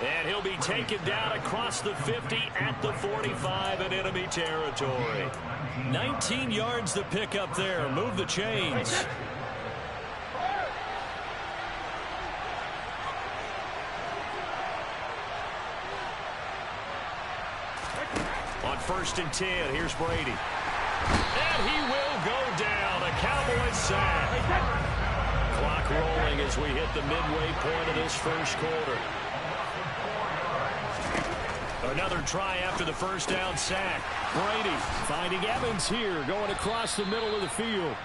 And he'll be taken down across the 50 at the 45 in enemy territory. 19 yards to pick up there. Move the chains. On 1st and 10, here's Brady. And he will go down. A Cowboys sack. Clock rolling as we hit the midway point of this first quarter. Another try after the first down sack. Brady finding Evans here, going across the middle of the field.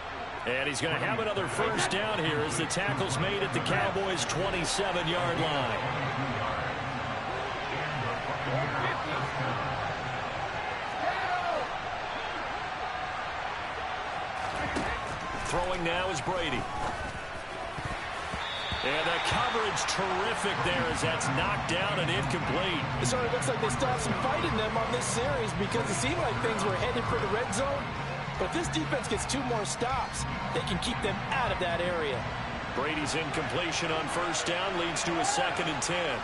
And he's going to have another first down here as the tackle's made at the Cowboys' 27-yard line. Throwing now is Brady. And the coverage terrific there as that's knocked down and incomplete. It sort of looks like they still have some fight in them on this series because it seemed like things were headed for the red zone. But this defense gets 2 more stops. They can keep them out of that area. Brady's incompletion on first down leads to a 2nd and 10.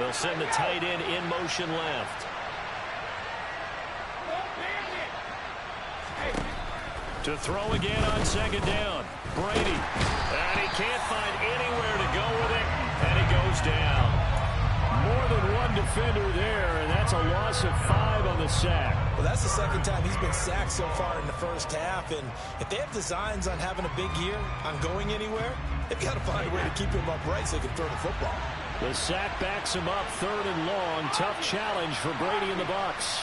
They'll send the tight end in motion left. To throw again on 2nd down. Brady. And he can't find anywhere to go with it. And he goes down. More than one defender there, and that's a loss of 5 on the sack. Well, that's the 2nd time he's been sacked so far in the first half. And if they have designs on having a big year, on going anywhere, they've got to find a way to keep him upright so he can throw the football. The sack backs him up 3rd and long. Tough challenge for Brady and the Bucs.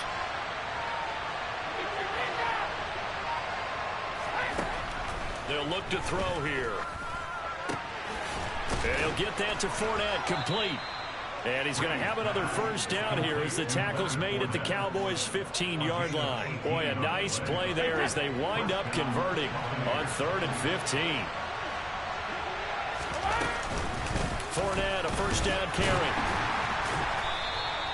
They'll look to throw here. And he'll get that to Fournette, complete. And he's going to have another first down here as the tackle's made at the Cowboys' 15-yard line. Boy, a nice play there as they wind up converting on 3rd and 15. Fournette, a first down carry.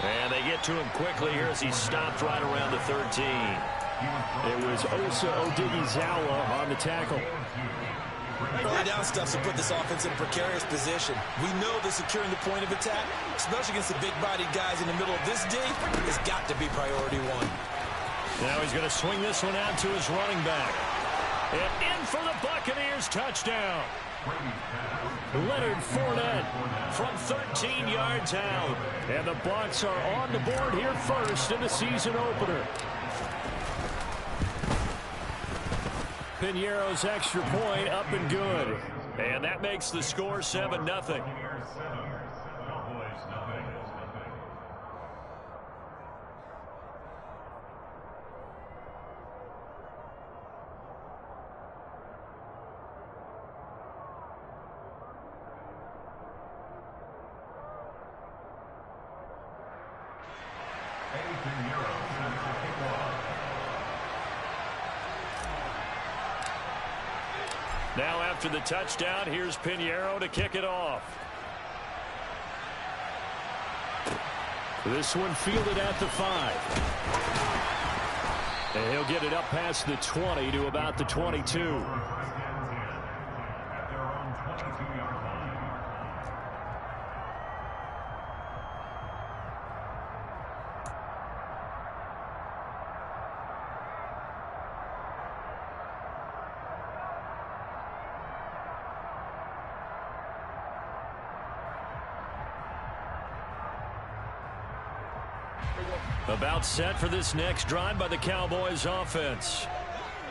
And they get to him quickly here as he's stopped right around the 13. It was Osa Odighizuwa on the tackle. Early down stuff to put this offense in a precarious position. We know that securing the point of attack, especially against the big-bodied guys in the middle of this D, has got to be priority 1. Now he's going to swing this one out to his running back. And in for the Buccaneers, touchdown. Leonard Fournette from 13 yards out. And the Bucs are on the board here first in the season opener. Piñeiro's extra point up and good. And that makes the score 7-0. Now after the touchdown, here's Piñeiro to kick it off. This one fielded at the 5. And he'll get it up past the 20 to about the 22. About set for this next drive by the Cowboys offense.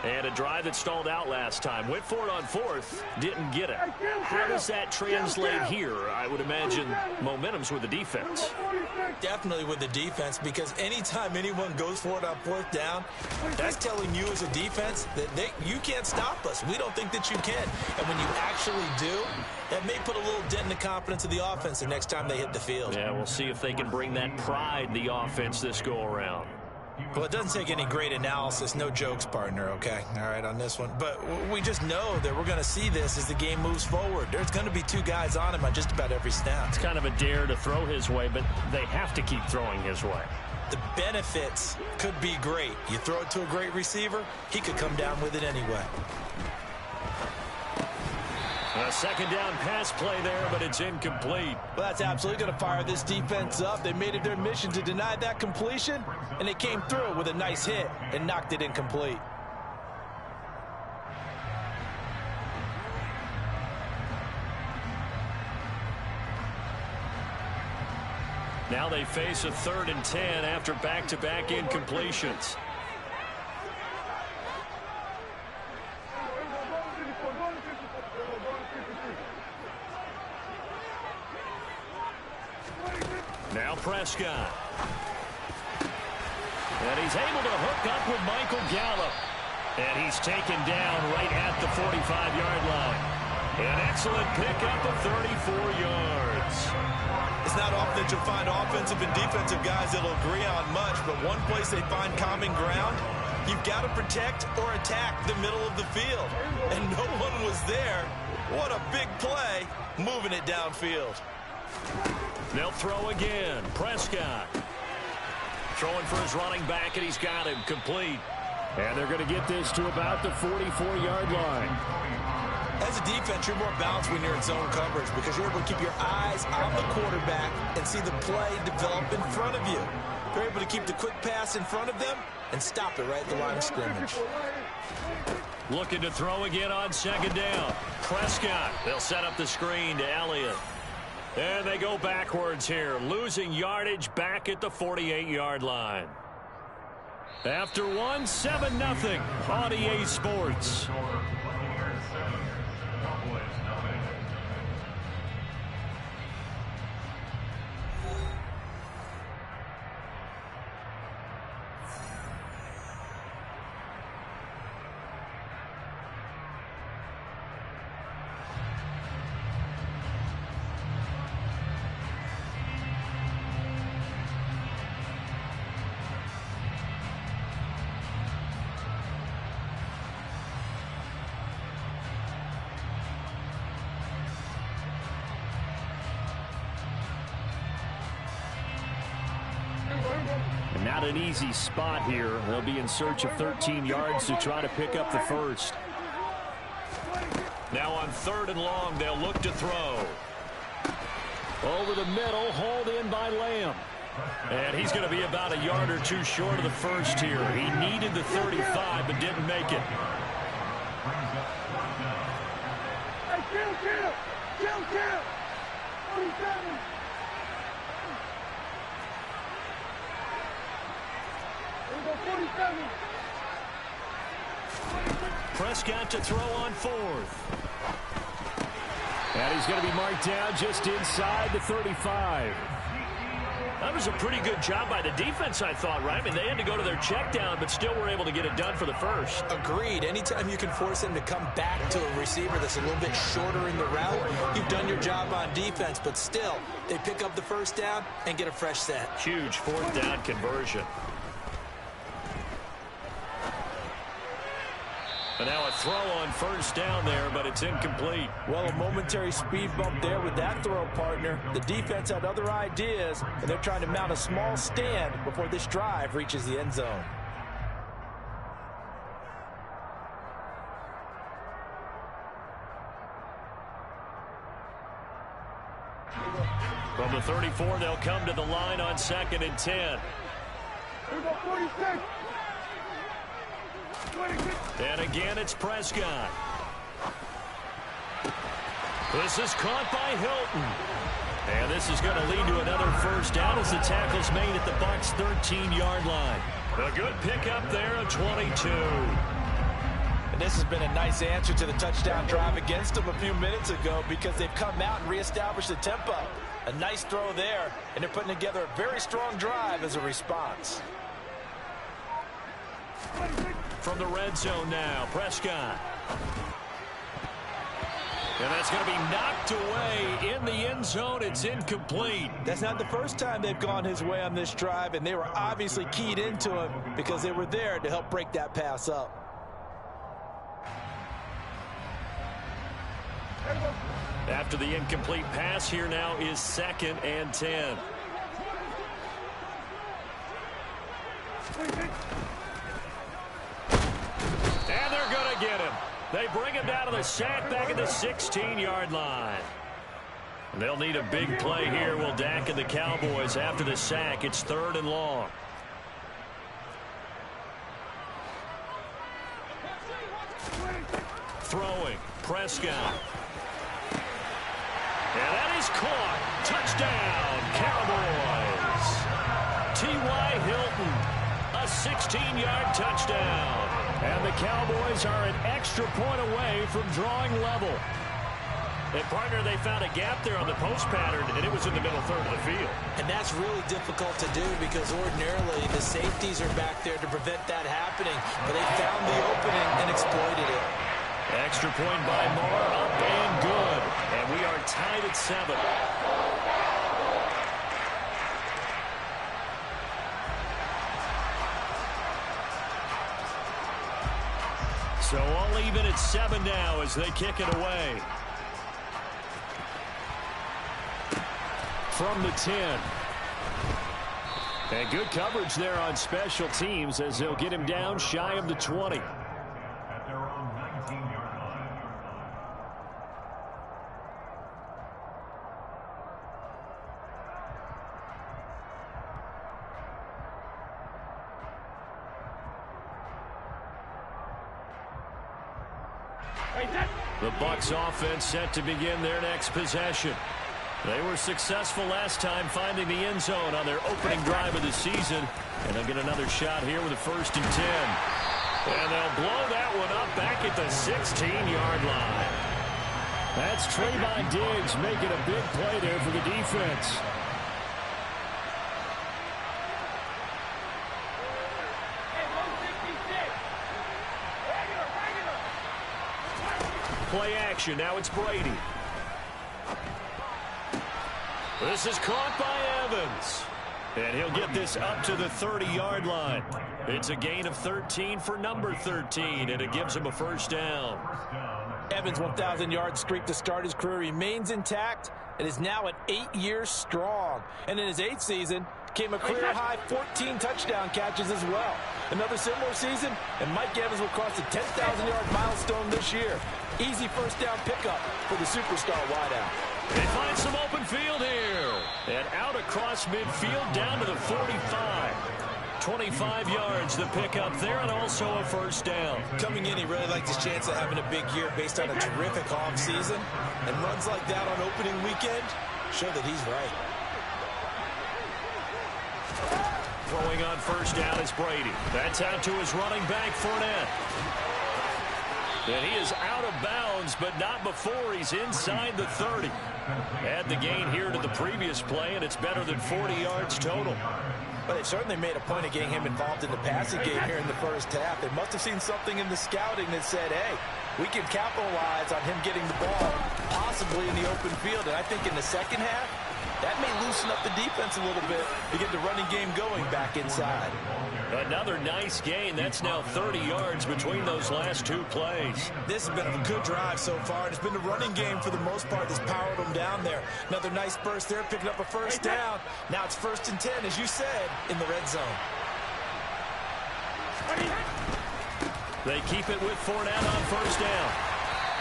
And a drive that stalled out last time. Went for it on 4th. Didn't get it. How does that translate here? I would imagine momentum's with the defense. Definitely with the defense, because anytime anyone goes for it on 4th down, that's telling you as a defense that you can't stop us. We don't think that you can. And when you actually do, that may put a little dent in the confidence of the offense the next time they hit the field. Yeah, we'll see if they can bring that pride in the offense this go-around. Well, it doesn't take any great analysis. No jokes, partner, okay? All right, on this one. But we just know that we're going to see this as the game moves forward. There's going to be 2 guys on him on just about every snap. It's kind of a dare to throw his way, but they have to keep throwing his way. The benefits could be great. You throw it to a great receiver, he could come down with it anyway. A second down pass play there, but it's incomplete. Well, that's absolutely going to fire this defense up. They made it their mission to deny that completion, and they came through with a nice hit and knocked it incomplete. Now they face a 3rd and 10 after back-to-back incompletions. Now Prescott. And he's able to hook up with Michael Gallup. And he's taken down right at the 45-yard line. An excellent pickup of 34 yards. It's not often that you'll find offensive and defensive guys that'll agree on much, but one place they find common ground, you've got to protect or attack the middle of the field. And no one was there. What a big play, moving it downfield. They'll throw again. Prescott throwing for his running back, and he's got him complete. And they're going to get this to about the 44-yard line. As a defense, you're more balanced when you're in zone coverage because you're able to keep your eyes on the quarterback and see the play develop in front of you. You're able to keep the quick pass in front of them and stop it right at the line of scrimmage. Looking to throw again on 2nd down. Prescott. They'll set up the screen to Elliott. And they go backwards here, losing yardage back at the 48-yard line. After one, 7-0 on EA Sports. Not an easy spot here. They'll be in search of 13 yards to try to pick up the first. Now on 3rd and long, they'll look to throw. Over the middle, hauled in by Lamb. And he's going to be about a yard or two short of the first here. He needed the 35, but didn't make it. Hey, kill! 47! Prescott to throw on 4th. And he's going to be marked down just inside the 35. That was a pretty good job by the defense, I thought, right? I mean, they had to go to their check down, but still were able to get it done for the first. Agreed. Anytime you can force them to come back to a receiver that's a little bit shorter in the route, you've done your job on defense, but still, they pick up the first down and get a fresh set. Huge 4th down conversion. And now a throw on 1st down there, but it's incomplete. Well, a momentary speed bump there with that throw, partner. The defense had other ideas, and they're trying to mount a small stand before this drive reaches the end zone. From the 34, they'll come to the line on 2nd and 10. And again, it's Prescott. This is caught by Hilton. And this is going to lead to another first down as the tackle's made at the Bucs' 13-yard line. A good pickup there of 22. And this has been a nice answer to the touchdown drive against them a few minutes ago because they've come out and reestablished the tempo. A nice throw there, and they're putting together a very strong drive as a response. From the red zone now, Prescott. And that's going to be knocked away in the end zone. It's incomplete. That's not the first time they've gone his way on this drive, and they were obviously keyed into him because they were there to help break that pass up. After the incomplete pass, here now is 2nd and 10. And they're going to get him. They bring him down to the sack back at the 16-yard line. They'll need a big play here. Will Dak and the Cowboys after the sack. It's 3rd and long. Throwing. Prescott. And that is caught. Touchdown, Cowboys. T.Y. Hilton, a 16-yard touchdown. And the Cowboys are an extra point away from drawing level. And, partner, they found a gap there on the post pattern, and it was in the middle third of the field. And that's really difficult to do because ordinarily the safeties are back there to prevent that happening. But they found the opening and exploited it. Extra point by Moore, up and good. And we are tied at 7. So all even at 7 now as they kick it away. From the 10. And good coverage there on special teams as they'll get him down shy of the 20. The Bucs offense set to begin their next possession. They were successful last time finding the end zone on their opening drive of the season. And they'll get another shot here with a 1st and 10. And they'll blow that one up back at the 16-yard line. That's Trayvon Diggs making a big play there for the defense. Play action. Now it's Brady. This is caught by Evans. And he'll get this up to the 30-yard line. It's a gain of 13 for number 13, and it gives him a 1st down. Evans' 1,000-yard streak to start his career remains intact and is now at 8 years strong. And in his 8th season, came a career-high 14 touchdown catches as well. Another similar season, and Mike Evans will cross the 10,000-yard milestone this year. Easy 1st down pickup for the superstar wideout. They find some open field here. And out across midfield down to the 45. 25 yards the pickup there, and also a 1st down. Coming in, he really liked his chance of having a big year based on a terrific offseason. And runs like that on opening weekend show that he's right. Throwing on 1st down is Brady. That's out to his running back, Fournette. And he is out of bounds, but not before he's inside the 30. Add the gain here to the previous play, and it's better than 40 yards total. But they certainly made a point of getting him involved in the passing game here in the 1st half. They must have seen something in the scouting that said, hey, we can capitalize on him getting the ball, possibly in the open field. And I think in the 2nd half, that may loosen up the defense a little bit to get the running game going back inside. Another nice gain. That's now 30 yards between those last 2 plays. This has been a good drive so far, and it's been the running game for the most part that's powered them down there. Another nice burst there, picking up a 1st down. Now it's 1st and 10, as you said, in the red zone. They keep it with Fournette on 1st down.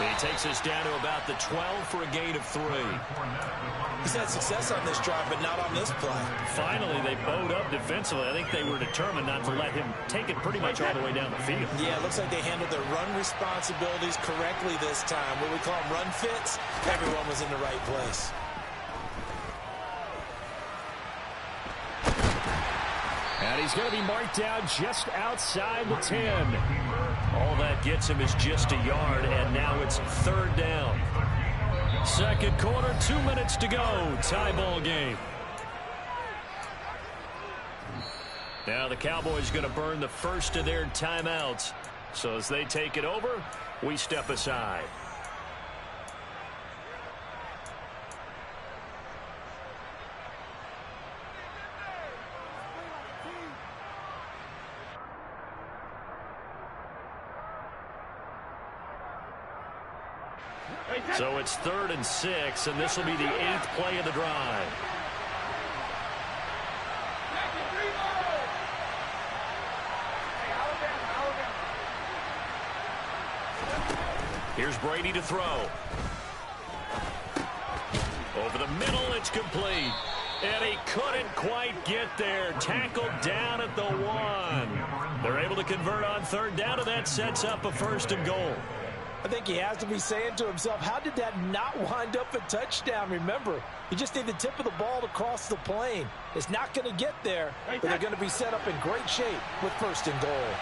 He takes us down to about the 12 for a gain of 3. He's had success on this drive, but not on this play. Finally, they bowed up defensively. I think they were determined not to let him take it pretty much all the way down the field. Yeah, it looks like they handled their run responsibilities correctly this time. What we call them run fits, everyone was in the right place. And he's going to be marked down just outside the 10. All that gets him is just a yard, and now it's 3rd down. 2nd quarter, 2 minutes to go. Tie ball game. Now the Cowboys going to burn the first of their timeouts. So as they take it over, we step aside. So it's 3rd and 6, and this will be the 8th play of the drive. Here's Brady to throw. Over the middle, it's complete. And he couldn't quite get there. Tackled down at the 1. They're able to convert on third down, and that sets up a 1st and goal. I think he has to be saying to himself, how did that not wind up a touchdown? Remember, you just need the tip of the ball to cross the plane. It's not going to get there, but they're going to be set up in great shape with 1st and goal.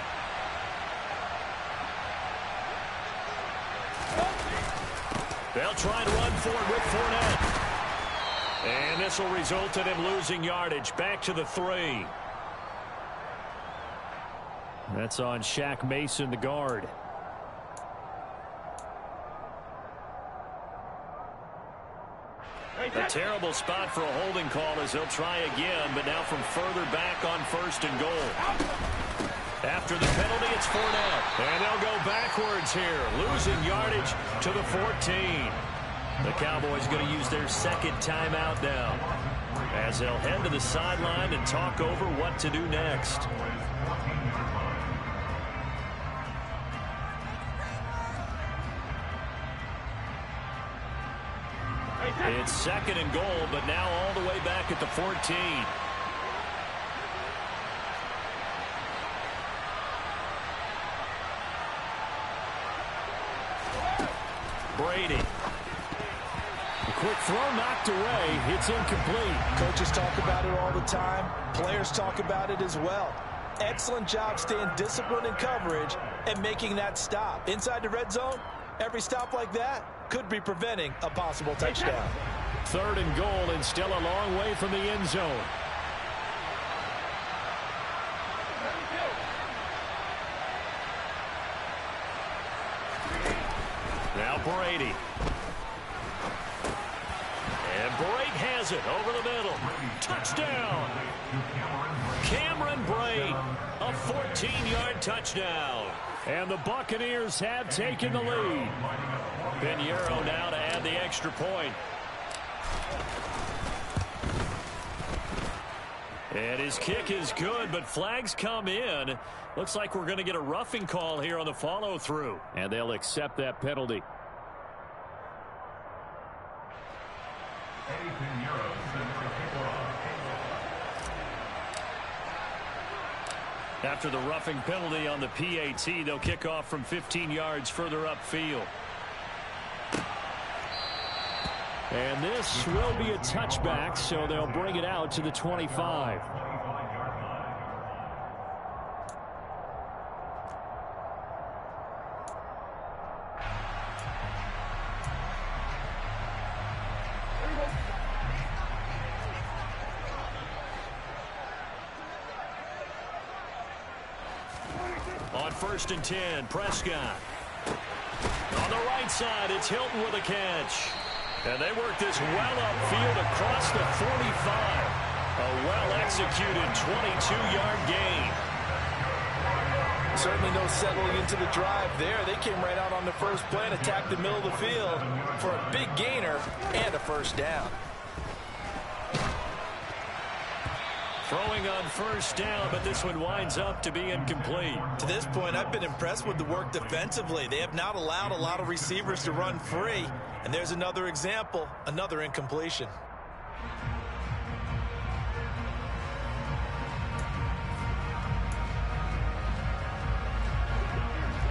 They'll try and run for it with Fournette. And this will result in him losing yardage. Back to the 3. That's on Shaq Mason, the guard. A terrible spot for a holding call as they'll try again, but now from further back on 1st and goal. After the penalty, it's Fournette. And they'll go backwards here, losing yardage to the 14. The Cowboys going to use their 2nd timeout now, as they'll head to the sideline and talk over what to do next. It's 2nd and goal, but now all the way back at the 14. Brady. A quick throw knocked away. It's incomplete. Coaches talk about it all the time. Players talk about it as well. Excellent job staying disciplined in coverage and making that stop. Inside the red zone, every stop like that could be preventing a possible touchdown. 3rd and goal, and still a long way from the end zone. Now Brady. And Brate has it over the middle. Touchdown. Cameron Brate, a 14-yard touchdown. And the Buccaneers have taken the lead. Pinheiro now to add the extra point. And his kick is good, but flags come in. Looks like we're going to get a roughing call here on the follow-through. And they'll accept that penalty. After the roughing penalty on the PAT, they'll kick off from 15 yards further upfield. And this will be a touchback, so they'll bring it out to the 25. On 1st and 10, Prescott. On the right side, it's Hilton with a catch. And they work this well upfield across the 45. A well-executed 22-yard gain. Certainly no settling into the drive there. They came right out on the first play and attacked the middle of the field for a big gainer and a 1st down. Throwing on 1st down, but this one winds up to be incomplete. To this point, I've been impressed with the work defensively. They have not allowed a lot of receivers to run free. And there's another example, another incompletion.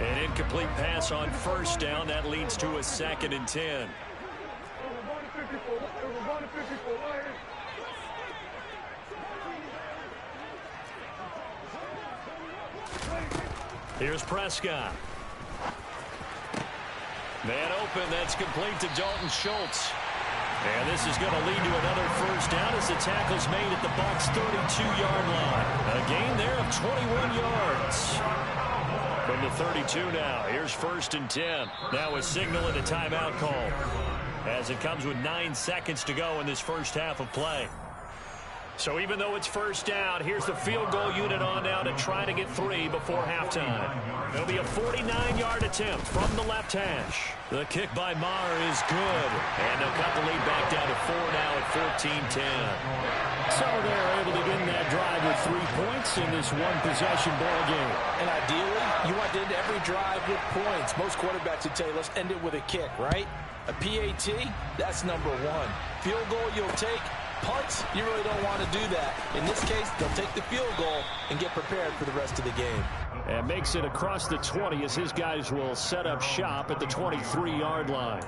An incomplete pass on 1st down. That leads to a 2nd and 10. Here's Prescott. Man open, that's complete to Dalton Schultz. And this is going to lead to another 1st down as the tackle's made at the Bucs' 32-yard line. A gain there of 21 yards. From the 32 now, here's 1st and 10. Now a signal and a timeout call, as it comes with 9 seconds to go in this first half of play. So even though it's 1st down, here's the field goal unit on now to try to get 3 before halftime. It'll be a 49-yard attempt from the left hash. The kick by Maher is good. And they'll cut the lead back down to 4 now at 14-10. So they're able to get in that drive with 3 points in this one-possession ball game. And ideally, you want to end every drive with points. Most quarterbacks would tell you, let's end it with a kick, right? A PAT, that's number one. Field goal you'll take. Punts, you really don't want to do that. In this case, they'll take the field goal and get prepared for the rest of the game. And makes it across the 20 as his guys will set up shop at the 23-yard line.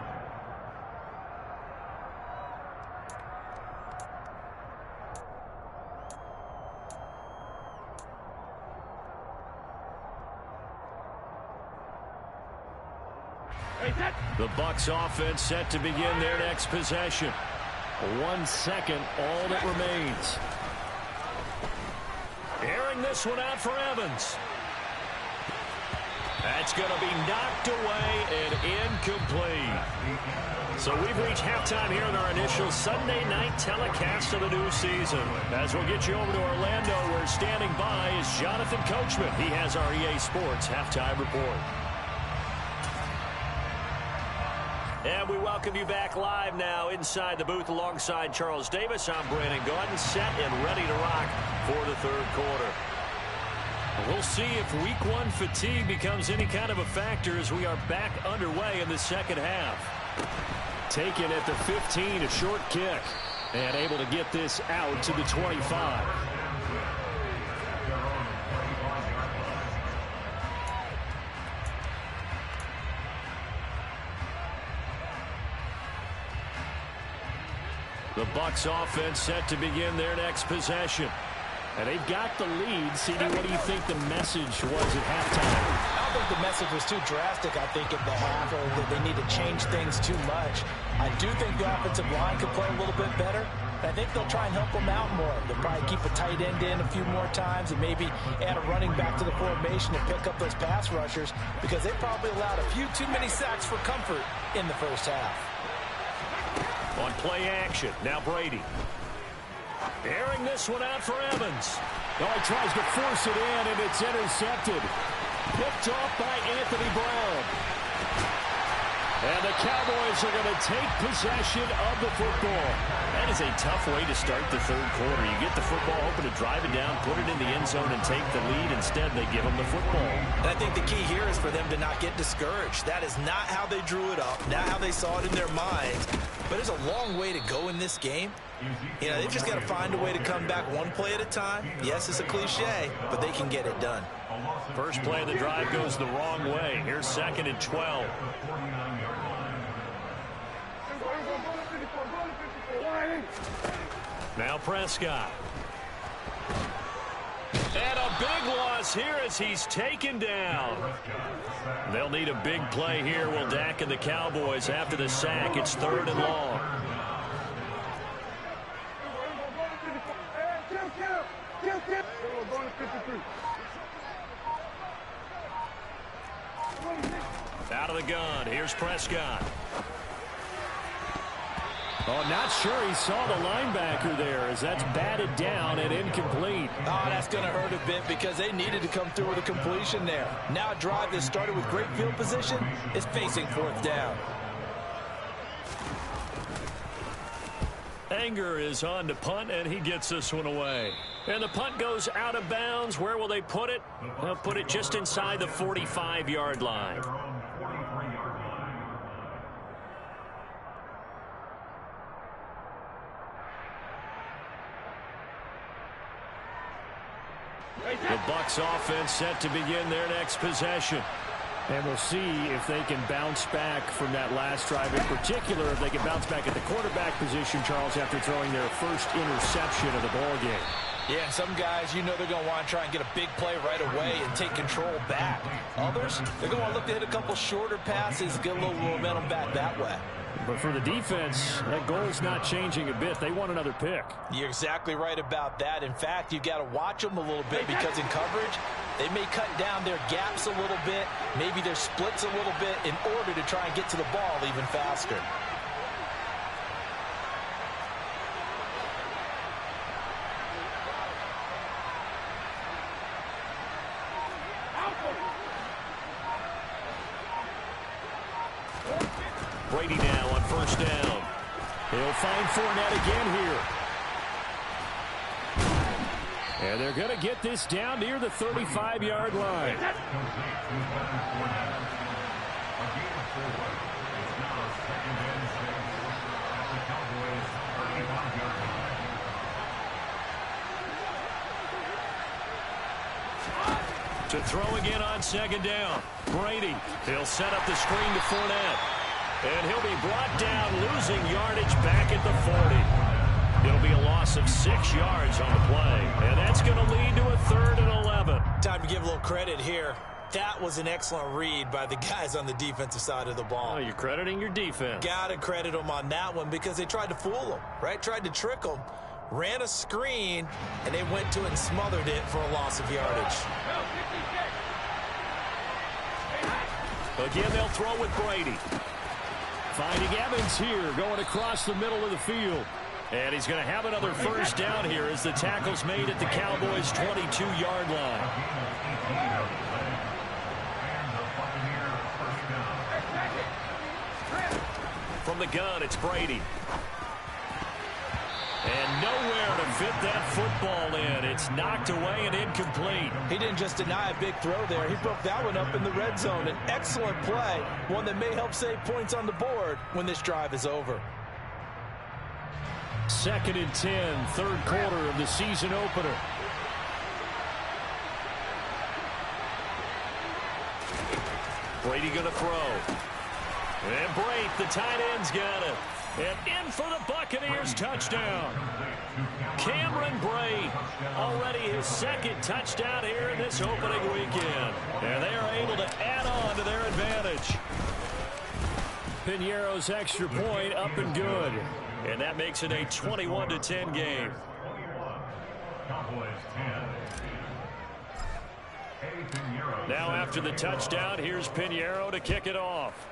The Bucs offense set to begin their next possession. 1 second, all that remains. Airing this one out for Evans. That's going to be knocked away and incomplete. So we've reached halftime here in our initial Sunday night telecast of the new season. As we'll get you over to Orlando, where standing by is Jonathan Coachman. He has our EA Sports halftime report. And we welcome you back live now inside the booth alongside Charles Davis. I'm Brandon Gordon, set and ready to rock for the third quarter. We'll see if week one fatigue becomes any kind of a factor as we are back underway in the second half. Taken at the 15, a short kick, and able to get this out to the 25. The Bucs offense set to begin their next possession. And they've got the lead. CD, what do you think the message was at halftime? I don't think the message was too drastic, I think, at the half, or that they need to change things too much. I do think the offensive line could play a little bit better. I think they'll try and help them out more. They'll probably keep a tight end in a few more times and maybe add a running back to the formation and pick up those pass rushers, because they probably allowed a few too many sacks for comfort in the first half. On play action, now Brady. Airing this one out for Evans. Oh, he tries to force it in, and it's intercepted. Picked off by Anthony Brown. And the Cowboys are going to take possession of the football. That is a tough way to start the third quarter. You get the football, hoping to drive it down, put it in the end zone, and take the lead. Instead, they give them the football. And I think the key here is for them to not get discouraged. That is not how they drew it up, not how they saw it in their minds. But there's a long way to go in this game. You know, they've just got to find a way to come back one play at a time. Yes, it's a cliche, but they can get it done. First play of the drive goes the wrong way. Here's 2nd and 12. Now Prescott. And a big loss here as he's taken down. They'll need a big play here, will Dak and the Cowboys after the sack. It's 3rd and long. Out of the gun. Here's Prescott. Oh, not sure he saw the linebacker there as that's batted down and incomplete. Oh, that's going to hurt a bit because they needed to come through with a completion there. Now a drive that started with great field position is facing 4th down. Anger is on to punt, and he gets this one away. And the punt goes out of bounds. Where will they put it? They'll put it just inside the 45-yard line. The Bucs offense set to begin their next possession. And we'll see if they can bounce back from that last drive. In particular, if they can bounce back at the quarterback position, Charles, after throwing their first interception of the ball game. Yeah, some guys, you know they're going to want to try and get a big play right away and take control back. Others, they're going to want to look to hit a couple shorter passes, get a little momentum back that way. But for the defense, that goal's not changing a bit. They want another pick. You're exactly right about that. In fact, you've got to watch them a little bit because in coverage, they may cut down their gaps a little bit, maybe their splits a little bit in order to try and get to the ball even faster. Brady now on 1st down. He'll find Fournette again here. And they're going to get this down near the 35-yard line. To throw again on second down. Brady, he'll set up the screen to Fournette. And he'll be brought down, losing yardage back at the 40. It'll be a loss of 6 yards on the play. And that's going to lead to a 3rd and 11. Time to give a little credit here. That was an excellent read by the guys on the defensive side of the ball. Oh, you're crediting your defense. Got to credit them on that one because they tried to fool them, right? Tried to trick them. Ran a screen, and they went to it and smothered it for a loss of yardage. Again, they'll throw with Brady. Finding Evans here, going across the middle of the field. And he's going to have another first down here as the tackle's made at the Cowboys' 22-yard line. From the gun, it's Brady. And nowhere to fit that football in. It's knocked away and incomplete. He didn't just deny a big throw there. He broke that one up in the red zone. An excellent play, one that may help save points on the board when this drive is over. 2nd and 10, 3rd quarter of the season opener. Brady going to throw. And Brate, the tight end's got it. And in for the Buccaneers touchdown. Cameron Brate, already his 2nd touchdown here in this opening weekend. And they are able to add on to their advantage. Piñeiro's extra point up and good. And that makes it a 21-10 game. Now after the touchdown, here's Piñeiro to kick it off.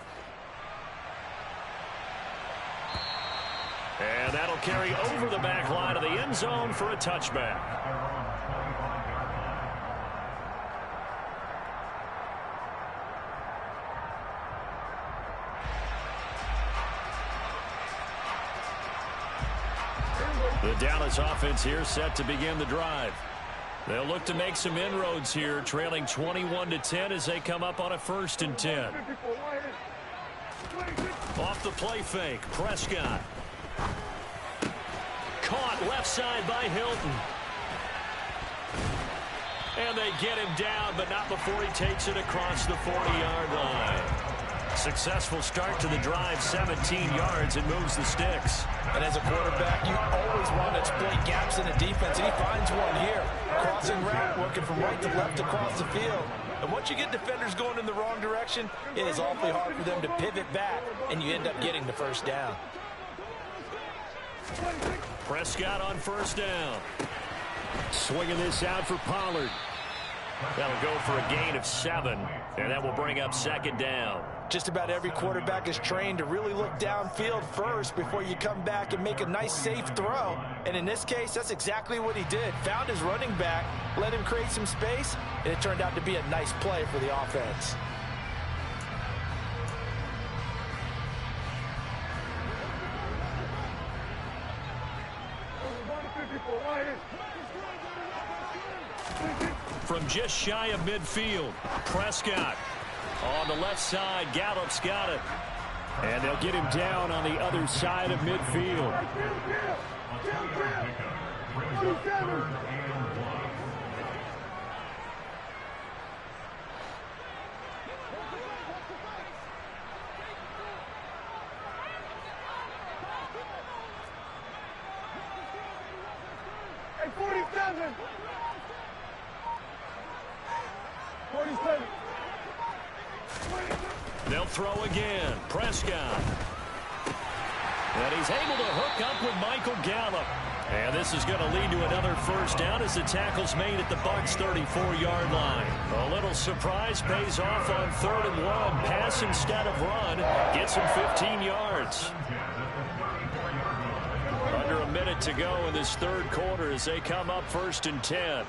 And that'll carry over the back line of the end zone for a touchback. The Dallas offense here set to begin the drive. They'll look to make some inroads here, trailing 21-10 as they come up on a 1st and 10. Off the play fake, Prescott. Caught left side by Hilton. And they get him down, but not before he takes it across the 40-yard line. Successful start to the drive, 17 yards, and moves the sticks. And as a quarterback, you always want to exploit gaps in the defense, and he finds one here. Crossing route, working from right to left across the field. And once you get defenders going in the wrong direction, it is awfully hard for them to pivot back, and you end up getting the first down. Prescott on 1st down. Swinging this out for Pollard. That'll go for a gain of 7, and that will bring up 2nd down. Just about every quarterback is trained to really look downfield first before you come back and make a nice, safe throw. And in this case, that's exactly what he did. Found his running back, let him create some space, and it turned out to be a nice play for the offense. From just shy of midfield, Prescott on the left side. Gallup's got it. And they'll get him down on the other side of midfield. Hey, 47. 47. They'll throw again. Prescott. And he's able to hook up with Michael Gallup. And this is going to lead to another first down as the tackle's made at the Bucs' 34-yard line. A little surprise pays off on 3rd and 1. Pass instead of run. Gets him 15 yards. Under a minute to go in this 3rd quarter as they come up 1st and 10.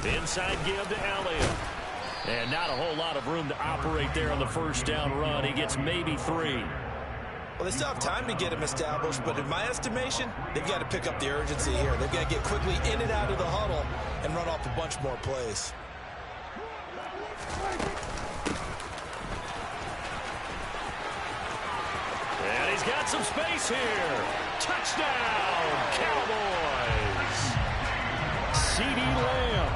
Inside give to Elliott. And not a whole lot of room to operate there on the first down run. He gets maybe 3. Well, they still have time to get him established, but in my estimation, they've got to pick up the urgency here. They've got to get quickly in and out of the huddle and run off a bunch more plays. And he's got some space here. Touchdown, Cowboys. CeeDee Lamb,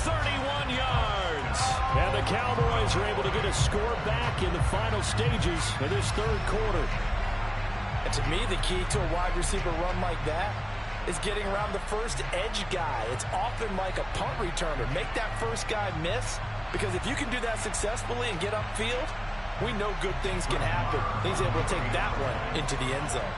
31 yards. And the Cowboys are able to get a score back in the final stages of this third quarter. And to me, the key to a wide receiver run like that is getting around the first edge guy. It's often like a punt returner. Make that first guy miss, because if you can do that successfully and get upfield, we know good things can happen. He's able to take that one into the end zone.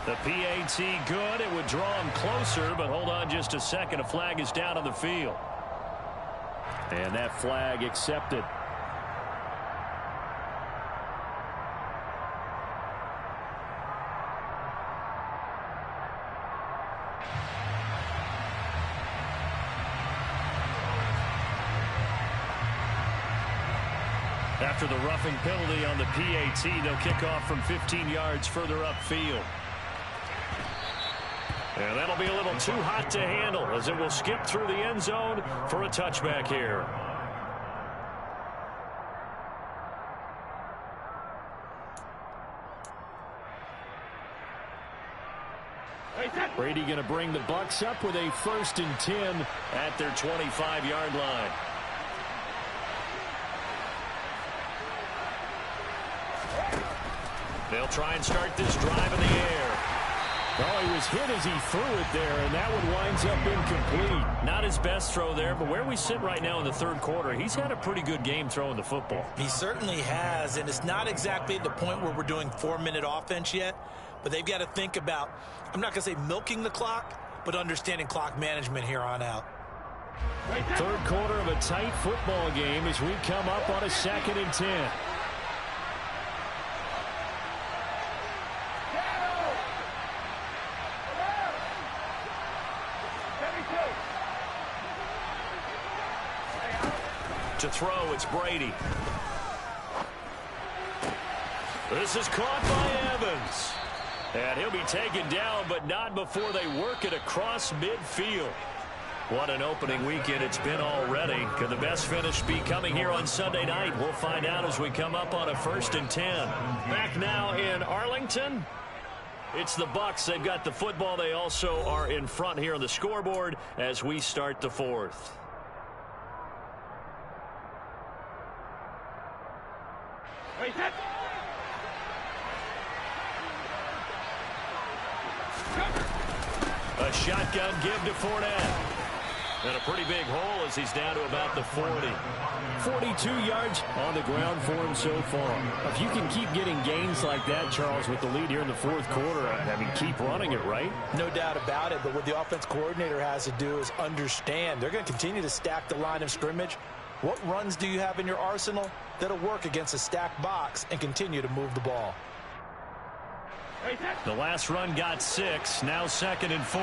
The PAT good. It would draw him closer, but hold on just a second. A flag is down on the field. And that flag accepted. After the roughing penalty on the PAT, they'll kick off from 15 yards further upfield. And that'll be a little too hot to handle as it will skip through the end zone for a touchback here. Brady going to bring the Bucs up with a 1st and 10 at their 25-yard line. They'll try and start this drive in the air. Oh, he was hit as he threw it there, and that one winds up incomplete. Not his best throw there, but where we sit right now in the third quarter, he's had a pretty good game throwing the football. He certainly has, and it's not exactly at the point where we're doing 4-minute offense yet, but they've got to think about, I'm not going to say milking the clock, but understanding clock management here on out. Third quarter of a tight football game as we come up on a 2nd and 10. To throw, it's Brady. This is caught by Evans. And he'll be taken down, but not before they work it across midfield. What an opening weekend it's been already. Could the best finish be coming here on Sunday night? We'll find out as we come up on a 1st and 10. Back now in Arlington. It's the Bucs. They've got the football. They also are in front here on the scoreboard as we start the 4th. A shotgun give to Fournette. And a pretty big hole as he's down to about the 40. 42 yards on the ground for him so far. If you can keep getting gains like that, Charles, with the lead here in the 4th quarter, I mean, keep running it, right? No doubt about it, but what the offense coordinator has to do is understand. They're going to continue to stack the line of scrimmage. What runs do you have in your arsenal that'll work against a stacked box and continue to move the ball? The last run got 6, now 2nd and 4.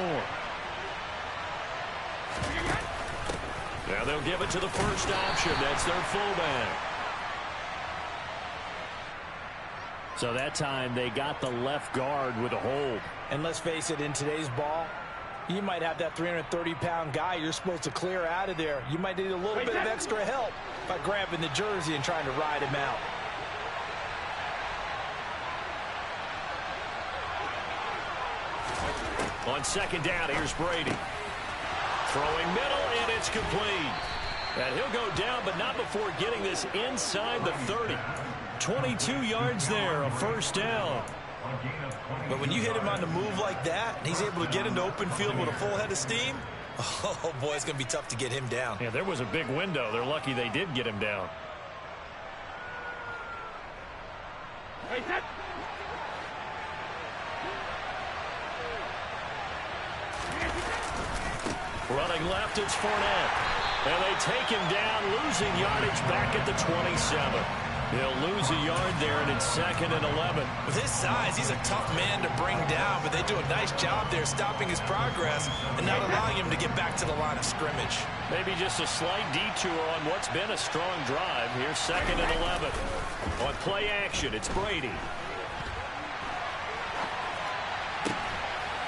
Now they'll give it to the first option. That's their fullback. So that time they got the left guard with a hold. And let's face it, in today's ball, you might have that 330-pound guy you're supposed to clear out of there. You might need a little bit of extra help by grabbing the jersey and trying to ride him out. On 2nd down, here's Brady. Throwing middle, and it's complete. And he'll go down, but not before getting this inside the 30. 22 yards there, a 1st down. But when you hit him on the move like that, and he's able to get into open field with a full head of steam, oh, boy, it's going to be tough to get him down. Yeah, there was a big window. They're lucky they did get him down. Running left, it's Fournette. And they take him down, losing yardage back at the 27. He'll lose a yard there, and it's 2nd and 11. With his size, he's a tough man to bring down, but they do a nice job there stopping his progress and not allowing him to get back to the line of scrimmage. Maybe just a slight detour on what's been a strong drive. Here's 2nd and 11. On play action, it's Brady.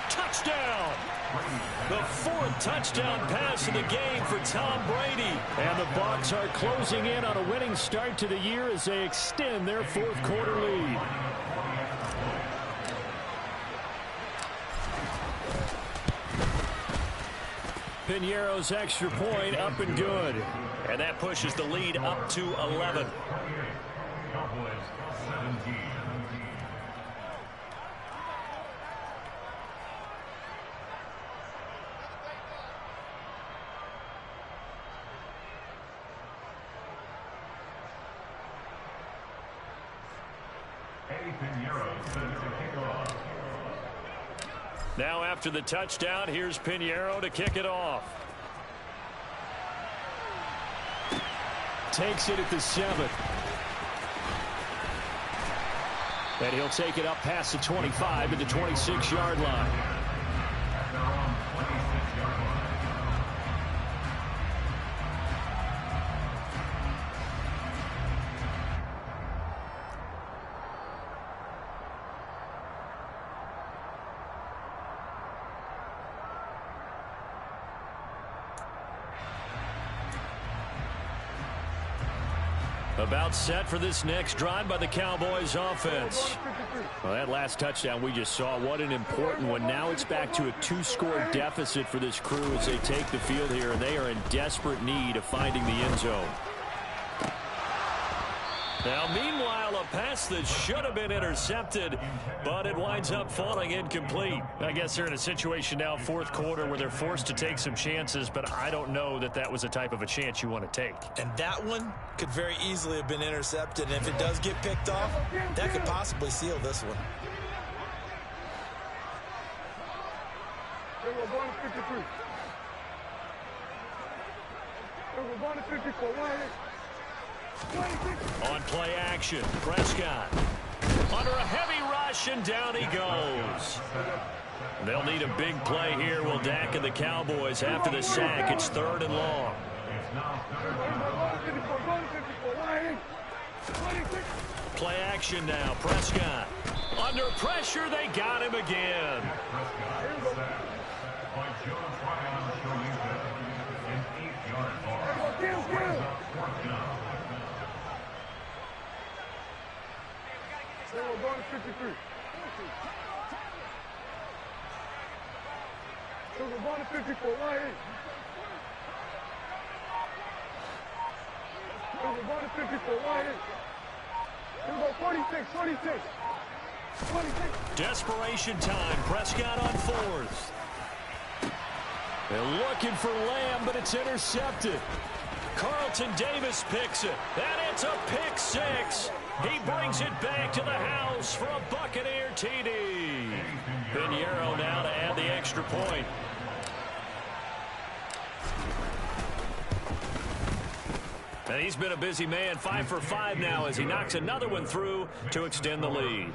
Touchdown! The 4th touchdown pass of the game for Tom Brady. And the Bucs are closing in on a winning start to the year as they extend their 4th quarter lead. Piñeiro's extra point up and good. And that pushes the lead up to 11. Now after the touchdown, here's Piñeiro to kick it off. Takes it at the 7. And he'll take it up past the 25 to the 26-yard line. About set for this next drive by the Cowboys offense. Well, that last touchdown we just saw, what an important one. Now it's back to a 2-score deficit for this crew as they take the field here, and they are in desperate need of finding the end zone. Now, meanwhile, a pass that should have been intercepted, but it winds up falling incomplete. I guess they're in a situation now, 4th quarter, where they're forced to take some chances, but I don't know that that was the type of a chance you want to take. And that one could very easily have been intercepted, and if it does get picked off, that could possibly seal this one. We're going to 53. We're going to 54. On play action, Prescott under a heavy rush, and down he goes. They'll need a big play here. Will Dak and the Cowboys after the sack. It's 3rd and long. Play action now, Prescott under pressure. They got him again. We're going to 53. We're going to 54. We're going to 54. We're going 46, 26. 26. Desperation time. Prescott on 4th. They're looking for Lamb, but it's intercepted. Carlton Davis picks it, and it's a pick 6. He brings it back to the house for a Buccaneer TD. Piñeiro now to add the extra point. And he's been a busy man, 5 for 5 now as he knocks another one through to extend the lead.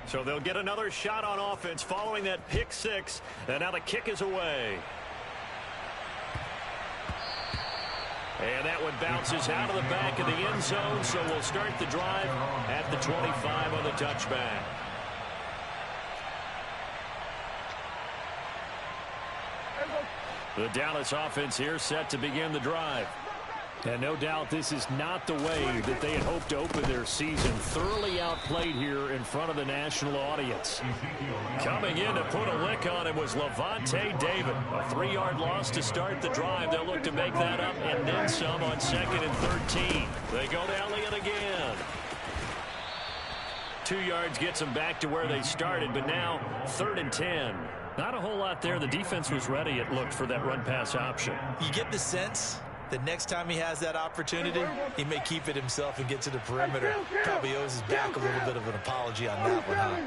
So they'll get another shot on offense following that pick 6, and now the kick is away. And that one bounces out of the back of the end zone, so we'll start the drive at the 25 on the touchback. The Dallas offense here set to begin the drive. And no doubt this is not the way that they had hoped to open their season. Thoroughly outplayed here in front of the national audience. Coming in to put a lick on him was Levante David. A 3-yard loss to start the drive. They'll look to make that up and then some on 2nd and 13. They go to Elliott again. 2 yards gets them back to where they started, but now 3rd and 10. Not a whole lot there. The defense was ready, it looked, for that run-pass option. You get the sense the next time he has that opportunity, he may keep it himself and get to the perimeter. Probably owes his back a little bit of an apology on that one, huh?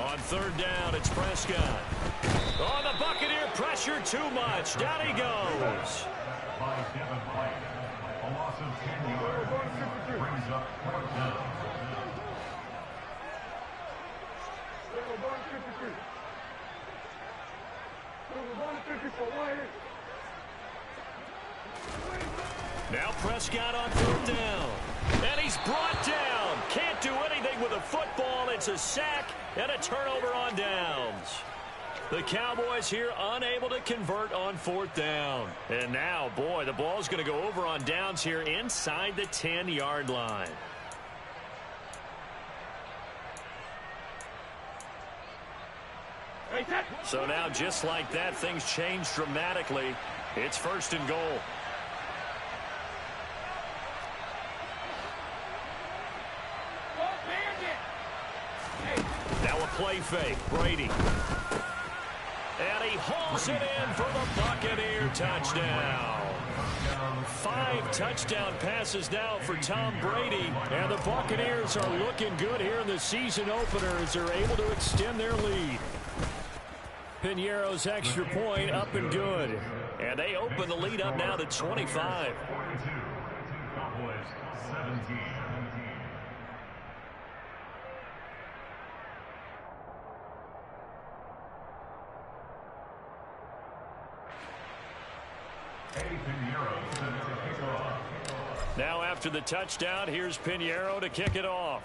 On 3rd down, it's Prescott. Oh, the Buccaneer pressure too much. Down he goes. Brings up fourth down. Now Prescott on third down. And he's brought down. Can't do anything with a football. It's a sack and a turnover on downs. The Cowboys here unable to convert on fourth down. And now, boy, the ball's going to go over on downs here inside the 10-yard line. So now, just like that, things change dramatically. It's first and goal. Now a play fake. Brady. And he hauls it in for the Buccaneer touchdown. 5 touchdown passes now for Tom Brady. And the Buccaneers are looking good here in the season opener as they're able to extend their lead. Piñeiro's extra point up and good. And they open the lead up now to 25. Cowboys 17. Now after the touchdown, here's Piñeiro to kick it off.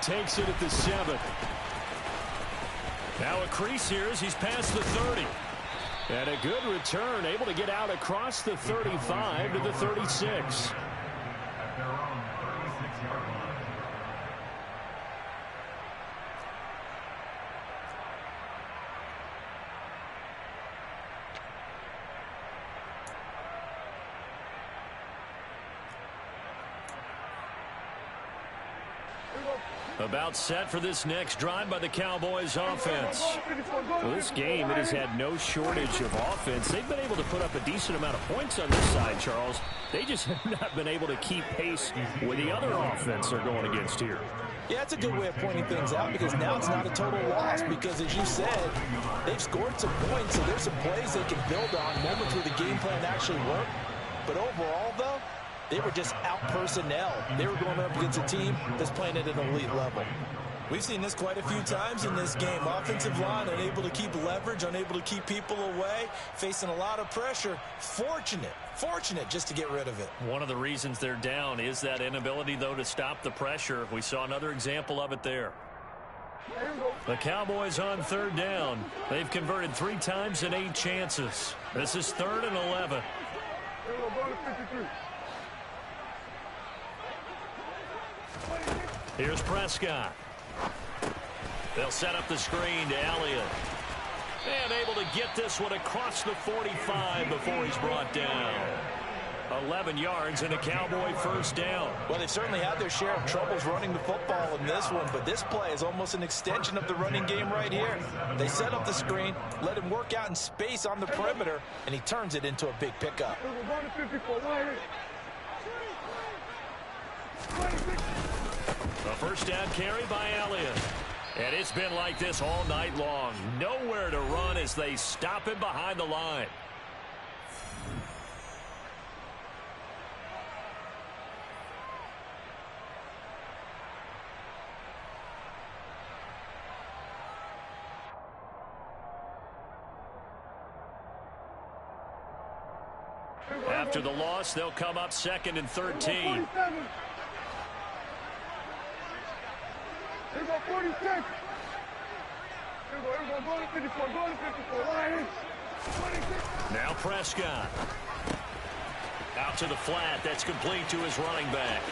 Takes it at the 7. Now a crease here as he's past the 30. And a good return, able to get out across the 35 to the 36. At their own 36-yard line. About set for this next drive by the Cowboys offense. Well, this game, it has had no shortage of offense. They've been able to put up a decent amount of points on this side, Charles. They just have not been able to keep pace with the other offense they're going against here. Yeah, it's a good way of pointing things out because now it's not a total loss because, as you said, they've scored some points, so there's some plays they can build on, moments where the game plan actually worked. But overall, though, they were just out personnel. They were going up against a team that's playing at an elite level. We've seen this quite a few times in this game. Offensive line unable to keep leverage, unable to keep people away, facing a lot of pressure. Fortunate just to get rid of it. One of the reasons they're down is that inability, though, to stop the pressure. We saw another example of it there. The Cowboys on third down. They've converted 3 times in 8 chances. This is 3rd and 11. Here's Prescott. They'll set up the screen to Elliott. And able to get this one across the 45 before he's brought down. 11 yards and a Cowboy first down. Well, they've certainly had their share of troubles running the football in this one, but this play is almost an extension of the running game right here. They set up the screen, let him work out in space on the perimeter, and he turns it into a big pickup. A first down carry by Elliott. And it's been like this all night long. Nowhere to run as they stop him behind the line. After the loss, they'll come up 2nd and 13. Now Prescott. Out to the flat. That's complete to his running back.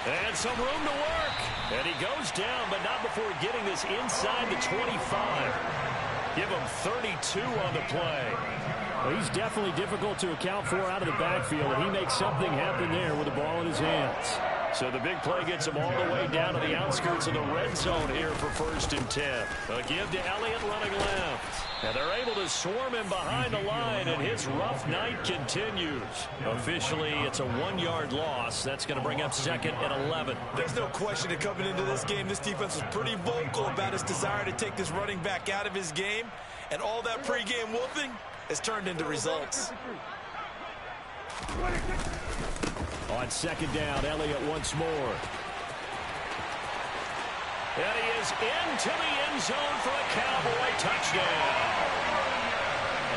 And some room to work. And he goes down, but not before getting this inside the 25. Give him 32 on the play. Well, he's definitely difficult to account for out of the backfield, and he makes something happen there with the ball in his hands. So the big play gets him all the way down to the outskirts of the red zone here for 1st and 10. A give to Elliott running left. And they're able to swarm him behind the line, and his rough night continues. Officially, it's a 1-yard loss. That's going to bring up 2nd and 11. There's no question that coming into this game, this defense was pretty vocal about its desire to take this running back out of his game. And all that pregame whooping, has turned into results. On second down, Elliott once more. And he is into the end zone for a Cowboy touchdown.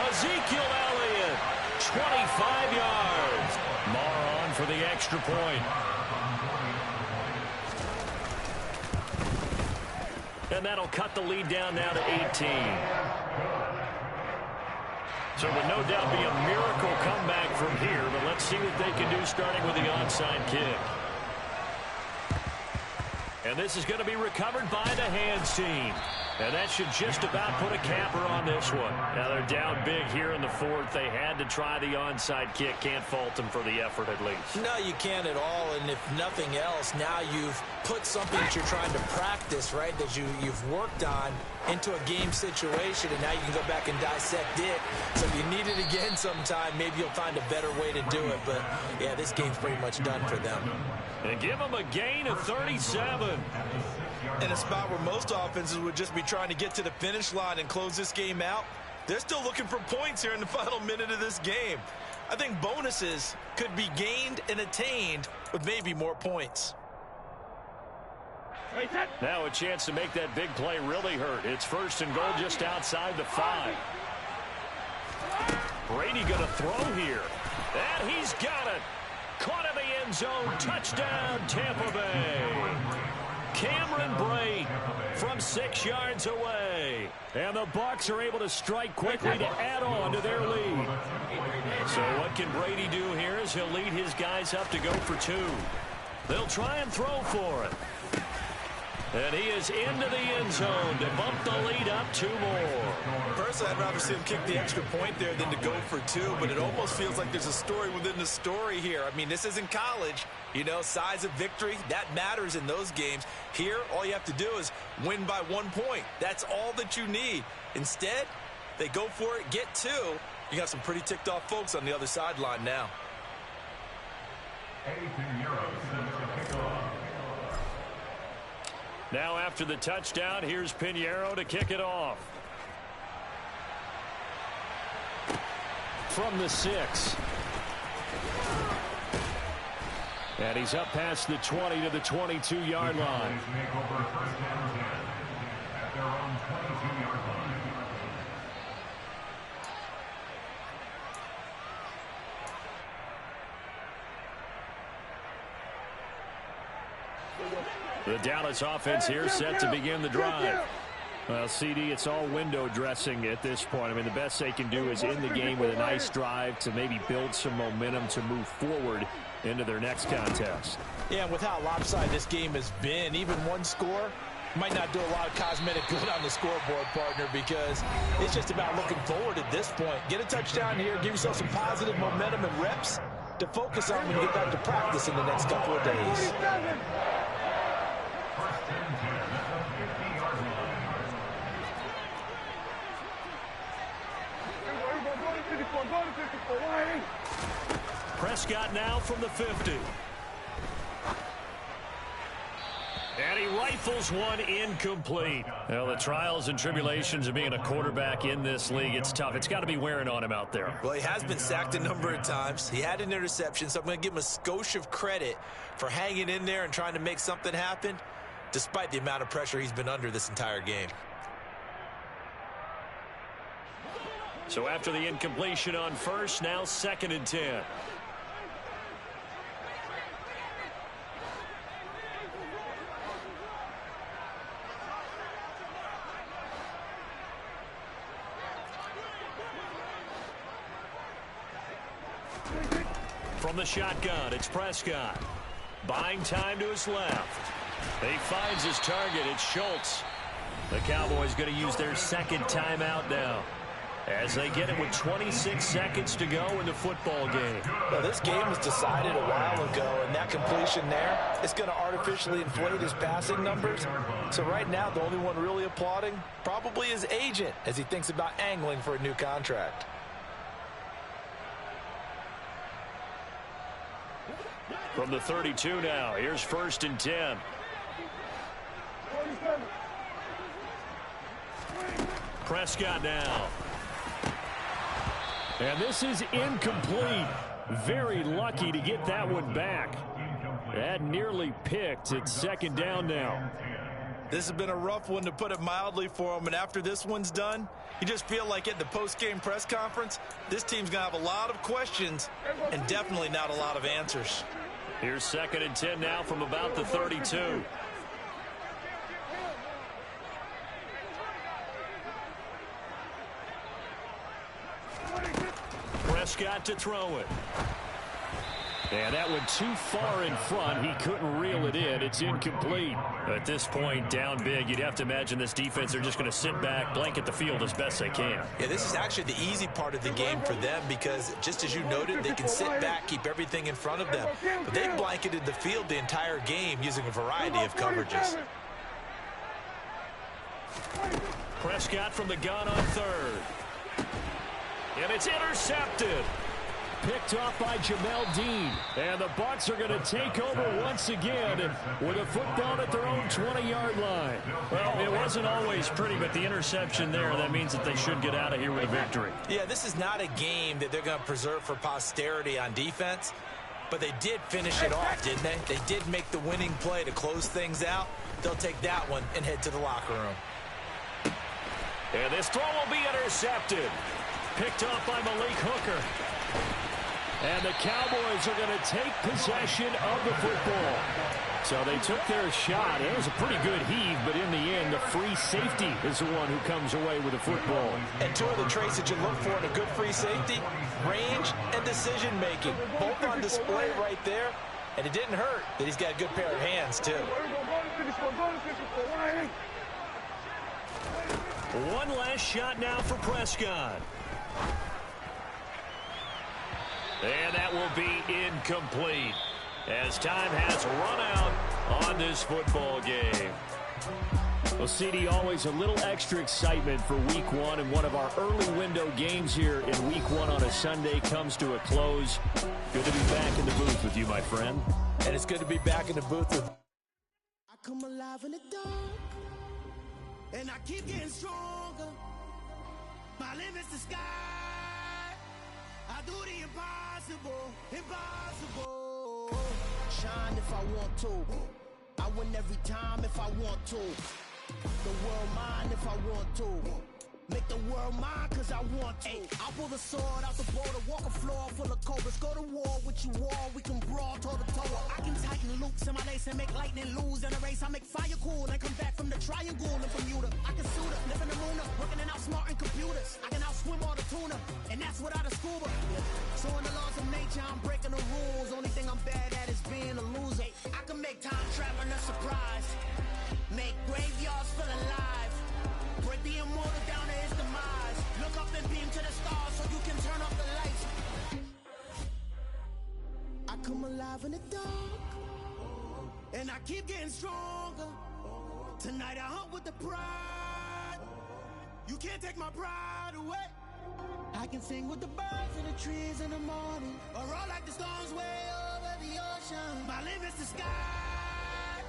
Ezekiel Elliott, 25 yards. Marr on for the extra point. And that'll cut the lead down now to 18. So it would no doubt be a miracle comeback from here, but let's see what they can do starting with the onside kick. And this is going to be recovered by the hands team. And that should just about put a capper on this one. Now they're down big here in the fourth. They had to try the onside kick. Can't fault them for the effort at least. No, you can't at all. And if nothing else, now you've put something that you're trying to practice, right, that you've worked on into a game situation, and now you can go back and dissect it. So if you need it again sometime, maybe you'll find a better way to do it. But, yeah, this game's pretty much done for them. And give them a gain of 37. In a spot where most offenses would just be trying to get to the finish line and close this game out, they're still looking for points here in the final minute of this game. I think bonuses could be gained and attained with maybe more points. Now a chance to make that big play really hurt. It's first and goal just outside the 5. Brady going to throw here. And he's got it. Caught in the end zone. Touchdown, Tampa Bay. Cameron Brate from 6 yards away. And the Bucs are able to strike quickly to add on to their lead. So what can Brady do here is he'll lead his guys up to go for 2. They'll try and throw for it. And he is into the end zone to bump the lead up 2 more. Personally, I'd rather see him kick the extra point there than to go for 2, but it almost feels like there's a story within the story here. I mean, this isn't college. You know, size of victory, that matters in those games. Here, all you have to do is win by 1 point. That's all that you need. Instead, they go for it, get 2. You got some pretty ticked off folks on the other sideline now. 82 euros to kick off. Now after the touchdown, here's Pinheiro to kick it off. From the 6. And he's up past the 20 to the 22-yard line. Make over first down 10 at their own 22-yard line. The Dallas offense here set to begin the drive. Well, CD, it's all window dressing at this point. I mean, the best they can do is end the game with a nice drive to maybe build some momentum to move forward into their next contest. Yeah, with how lopsided this game has been, even one score might not do a lot of cosmetic good on the scoreboard, partner, because it's just about looking forward at this point. Get a touchdown here, give yourself some positive momentum and reps to focus on when you get back to practice in the next couple of days. Prescott now from the 50. And he rifles one incomplete. Well, the trials and tribulations of being a quarterback in this league, it's tough. It's got to be wearing on him out there. Well, he has been sacked a number of times. He had an interception, so I'm going to give him a skosh of credit for hanging in there and trying to make something happen, despite the amount of pressure he's been under this entire game. So after the incompletion on first, now 2nd and 10. From the shotgun, it's Prescott. Buying time to his left. He finds his target. It's Schultz. The Cowboys going to use their 2nd timeout now, as they get it with 26 seconds to go in the football game. Well, this game was decided a while ago, and that completion there is going to artificially inflate his passing numbers. So right now, the only one really applauding probably his agent as he thinks about angling for a new contract. From the 32 now, here's 1st and 10. Prescott now. And this is incomplete. Very lucky to get that one back. That nearly picked. It's second down now. This has been a rough one, to put it mildly, for him. And after this one's done, you just feel like at the post-game press conference, this team's going to have a lot of questions and definitely not a lot of answers. Here's 2nd and 10 now from about the 32. Prescott to throw it. And that went too far in front. He couldn't reel it in. It's incomplete. At this point, down big, you'd have to imagine this defense are just going to sit back, blanket the field as best they can. Yeah, this is actually the easy part of the game for them because, just as you noted, they can sit back, keep everything in front of them. But they've blanketed the field the entire game using a variety of coverages. Prescott from the gun on 3rd. And it's intercepted. Picked off by Jamel Dean. And the Bucs are going to take over once again with a football at their own 20-yard line. Well, it wasn't always pretty, but the interception there, that means that they should get out of here with a victory. Yeah, this is not a game that they're going to preserve for posterity on defense, but they did finish it off, didn't they? They did make the winning play to close things out. They'll take that one and head to the locker room. And this throw will be intercepted. Picked off by Malik Hooker. And the Cowboys are going to take possession of the football. So they took their shot. It was a pretty good heave, but in the end, the free safety is the one who comes away with the football. And two of the traits that you look for in a good free safety, range and decision-making. Both on display right there. And it didn't hurt that he's got a good pair of hands, too. One last shot now for Prescott. And that will be incomplete as time has run out on this football game. Well, CD, always a little extra excitement for Week 1, and one of our early window games here in Week 1 on a Sunday comes to a close. Good to be back in the booth with you, my friend. And it's good to be back in the booth with... I come alive in the dark, and I keep getting stronger. My limit's the sky. I do the impossible, impossible. Shine if I want to. I win every time if I want to. The world mine if I want to. Make the world mine cause I want to. I'll pull the sword out the border, walk a floor full of cobras. Go to war with you all, we can brawl toe to toe. I can tighten loops in my lace and make lightning lose in a race. I make fire cool and come back from the triangle in Bermuda. I can suit up, live in the moon up, working and outsmarting computers. I can outswim all the tuna, and that's without a scuba. So in the laws of nature, I'm breaking the rules. Only thing I'm bad at is being a loser. I can make time traveling a surprise. Make graveyards feel alive. Break the immortal down to his demise. Look up and beam to the stars so you can turn off the lights. I come alive in the dark, and I keep getting stronger. Tonight I hunt with the pride. You can't take my pride away. I can sing with the birds and the trees in the morning, or roll like the storms way over the ocean. My limit's the sky.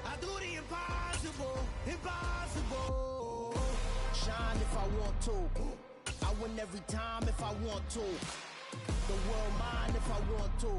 I do the impossible, impossible. Shine if I want to. I win every time if I want to. The world mine if I want to.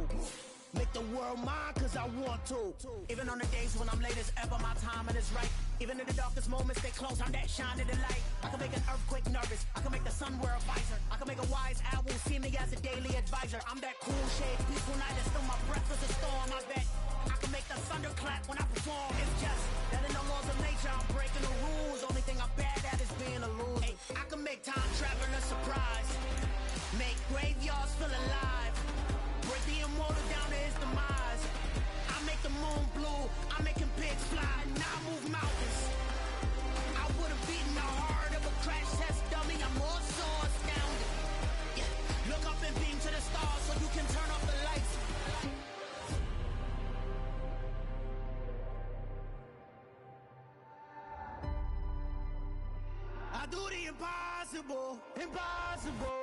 Make the world mine cause I want to. Even on the days when I'm late as ever, my timing is right. Even in the darkest moments, stay close, I'm that shining the light. I can make an earthquake nervous, I can make the sun wear a visor. I can make a wise owl see me as a daily advisor. I'm that cool shade, peaceful night, and still my breath is a storm, I bet. I can make the thunder clap when I perform. It's just that in the laws of nature, I'm breaking the rules. Only thing I'm bad at is being a loser. I can make time traveling a surprise. Make graveyards feel alive. Break the immortal down to his demise. I make the moon blue. I'm making pigs fly. Now I move mountains. I would have beaten the heart of a crash test dummy. I'm more so astounded. Yeah. Look up and beam to the stars so you can turn off the lights. I do the impossible, impossible.